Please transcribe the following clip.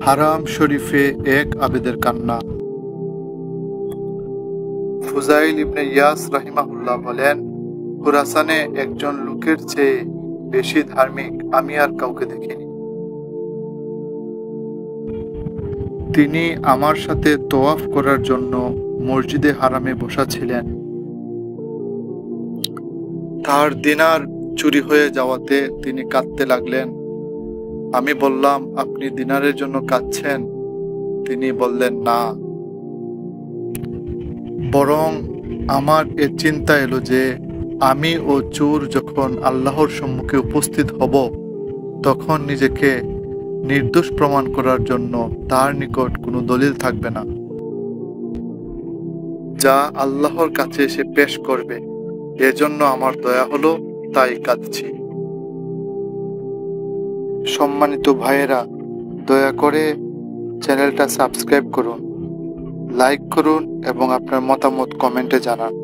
হারাম শরীফে এক আবেদের কান্না। ফুজাইল ইবনে ইয়াস রাহিমাহুল্লাহ বলেন, খুরাসানে একজন লোকের চেয়ে বেশি ধার্মিক আমি আর কাউকে দেখিনি। তিনি আমার সাথে তোয়াফ করার জন্য মসজিদে হারামে বসা ছিলেন। তার দিনার চুরি হয়ে যাওয়াতে তিনি কাঁদতে লাগলেন। আমি বললাম, আপনি দিনারের জন্য কাঁদছেন? তিনি বললেন, না, বরং আমার এ চিন্তা এলো যে আমি ও চোর যখন আল্লাহর সম্মুখে উপস্থিত হব, তখন নিজেকে নির্দোষ প্রমাণ করার জন্য তার নিকট কোনো দলিল থাকবে না, যা আল্লাহর কাছে এসে পেশ করবে। এজন্য আমার দয়া হলো, তাই কাঁদছি। সম্মানিত ভাইয়েরা, দয়া করে চ্যানেলটা সাবস্ক্রাইব করুন, লাইক করুন এবং আপনার মতামত কমেন্টে জানান।